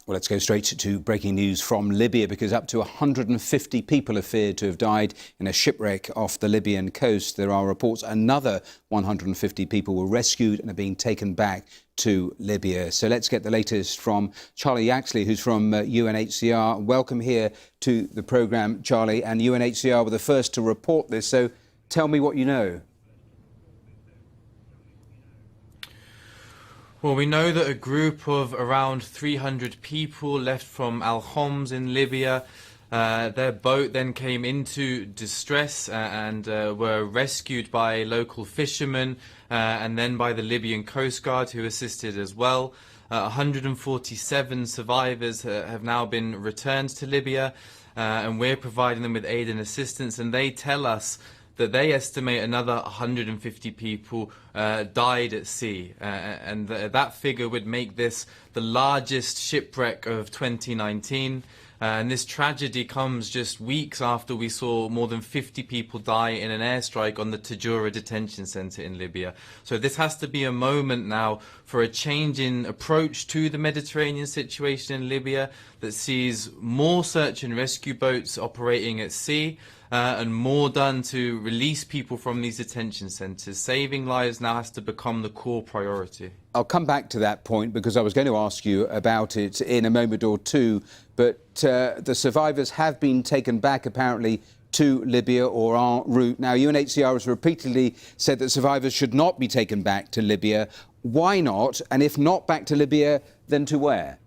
Well, let's go straight to breaking news from Libya, because up to 150 people are feared to have died in a shipwreck off the Libyan coast. There are reports another 150 people were rescued and are being taken back to Libya. So let's get the latest from Charlie Yaxley, who's from UNHCR. Welcome here to the programme, Charlie. And UNHCR were the first to report this, so tell me what you know. Well, we know that a group of around 300 people left from Al Homs in Libya. Their boat then came into distress and were rescued by local fishermen and then by the Libyan Coast Guard, who assisted as well. 147 survivors have now been returned to Libya, and we're providing them with aid and assistance, and they tell us that they estimate another 150 people died at sea, and that figure would make this the largest shipwreck of 2019. And this tragedy comes just weeks after we saw more than 50 people die in an airstrike on the Tajura detention centre in Libya. So this has to be a moment now for a change in approach to the Mediterranean situation in Libya that sees more search and rescue boats operating at sea, and more done to release people from these detention centres. Saving lives now has to become the core priority. I'll come back to that point because I was going to ask you about it in a moment or two, but the survivors have been taken back apparently to Libya or en route. Now, UNHCR has repeatedly said that survivors should not be taken back to Libya. Why not? And if not back to Libya, then to where?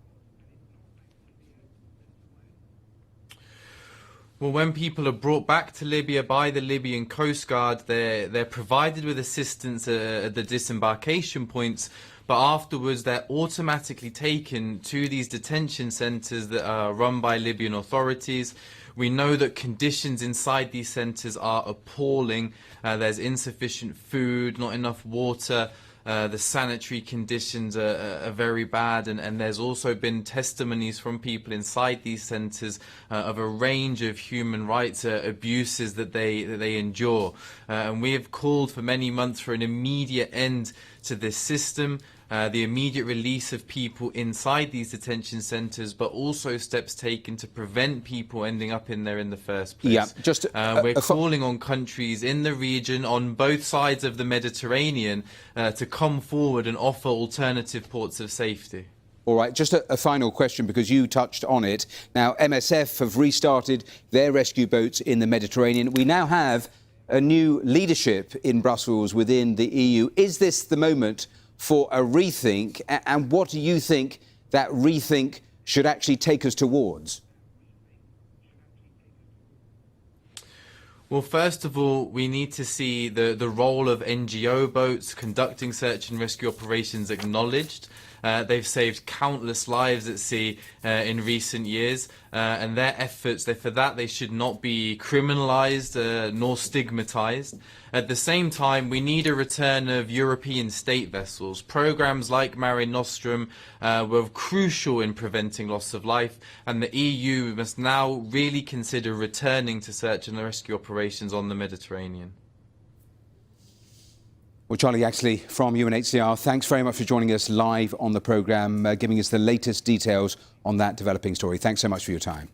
Well, when people are brought back to Libya by the Libyan Coast Guard, they're provided with assistance at the disembarkation points, but afterwards they're automatically taken to these detention centres that are run by Libyan authorities. We know that conditions inside these centres are appalling. There's insufficient food, not enough water. The sanitary conditions are very bad, and there's also been testimonies from people inside these centres of a range of human rights abuses that they endure. And we have called for many months for an immediate end to this system, the immediate release of people inside these detention centres, but also steps taken to prevent people ending up in there in the first place. Yeah, we're calling on countries in the region on both sides of the Mediterranean to come forward and offer alternative ports of safety. All right, just a final question, because you touched on it. Now, MSF have restarted their rescue boats in the Mediterranean. We now have a new leadership in Brussels within the EU. Is this the moment for a rethink, and what do you think that rethink should actually take us towards? Well, first of all, we need to see the role of NGO boats conducting search and rescue operations acknowledged. They've saved countless lives at sea in recent years, and their efforts, for that, they should not be criminalised nor stigmatised. At the same time, we need a return of European state vessels. Programmes like Mare Nostrum were crucial in preventing loss of life, and the EU must now really consider returning to search and rescue operations on the Mediterranean. Well, Charlie Yaxley from UNHCR, thanks very much for joining us live on the programme, giving us the latest details on that developing story. Thanks so much for your time.